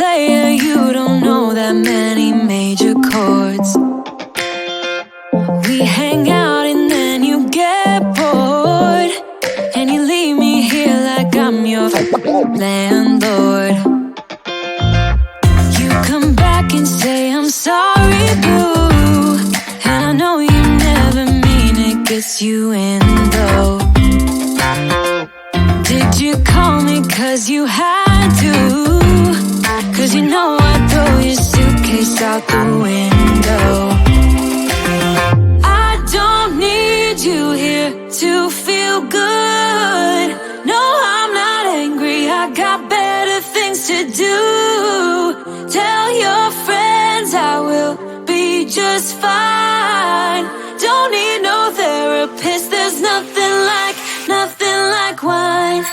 player, you don't know that many major chords. We hang out and then you get bored, and you leave me here like I'm your landlord. You come back and say I'm sorry, boo, and I know you never mean it, gets you in though. Did you call me cause you had to? Cause you know I'd throw your suitcase out the window. I don't need you here to feel good. No, I'm not angry, I got better things to do. Tell your friends I will be just fine. Don't need no therapist, there's nothing like wine.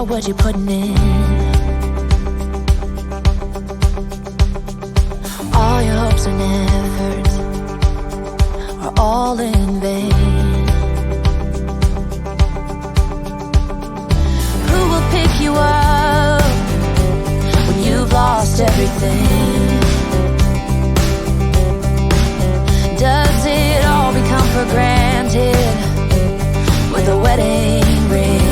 What you're putting in, all your hopes and efforts are all in vain. Who will pick you up when you've lost everything? Does it all become for granted with a wedding ring?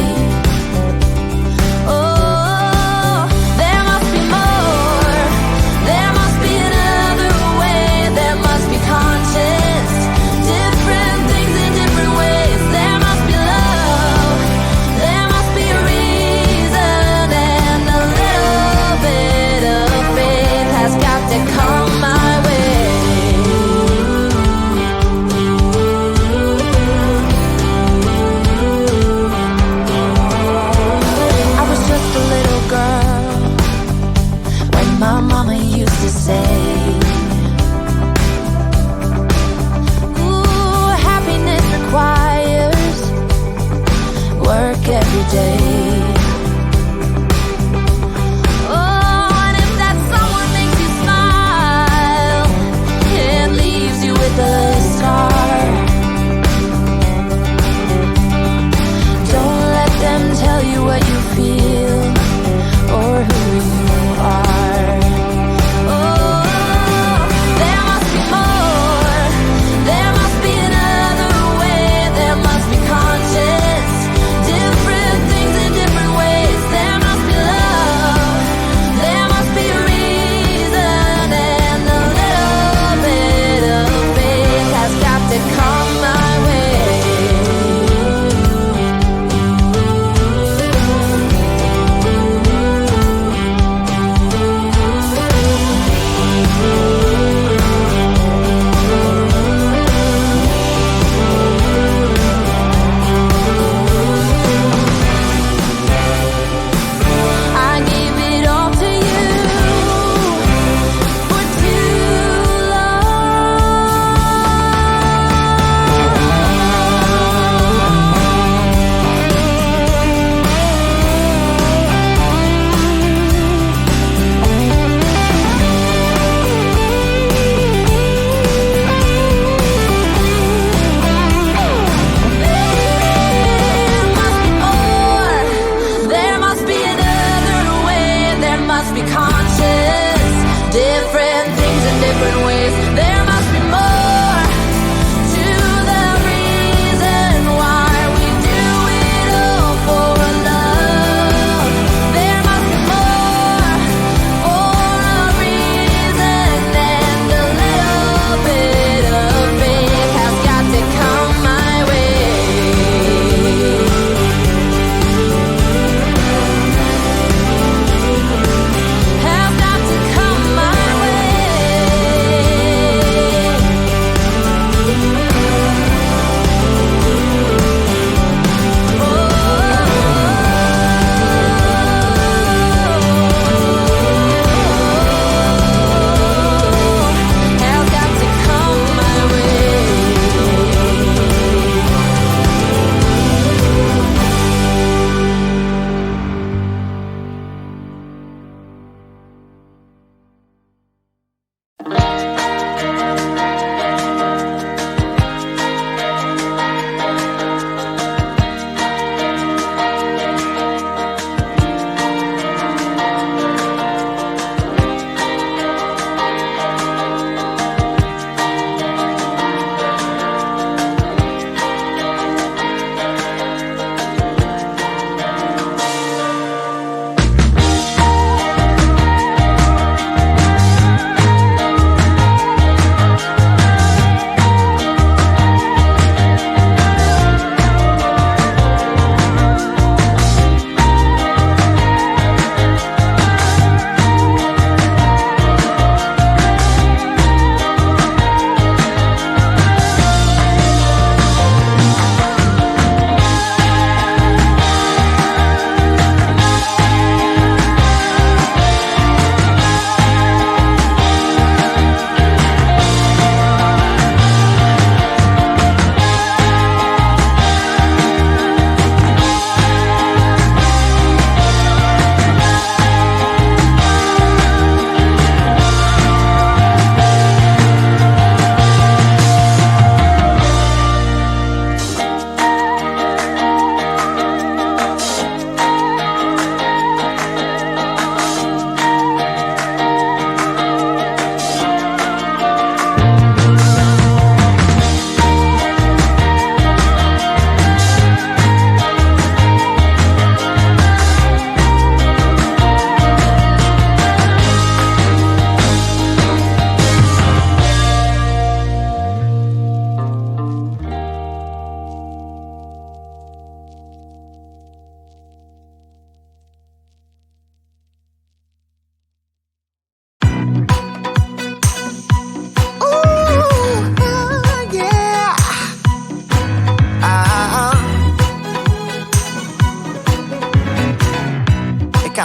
Different things in different ways.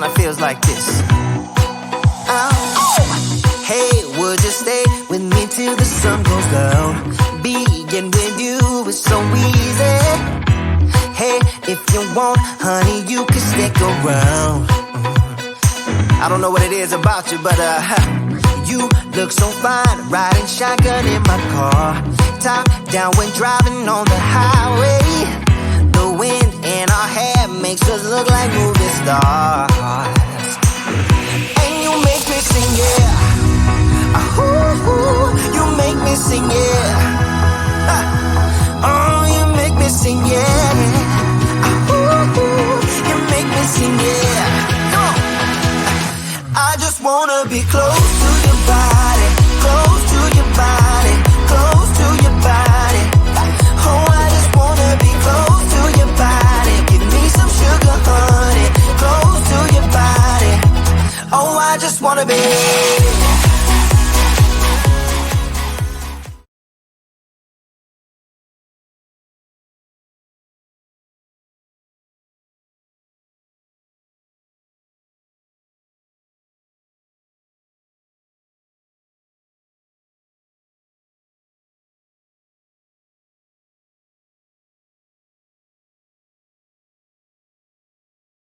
kinda feels like this. Oh, hey, would you stay with me till the sun goes down? Being with you is so easy. Hey, if you want, honey, you can stick around. I don't know what it is about you, but you look so fine, riding shotgun in my car, top down when driving on the highway. The wind in our hair makes us look like movie stars. And you make me sing, yeah. Ooh, you make me sing, yeah. Oh, you make me sing, yeah. Ooh, you make me sing, yeah. Come on. I just wanna be close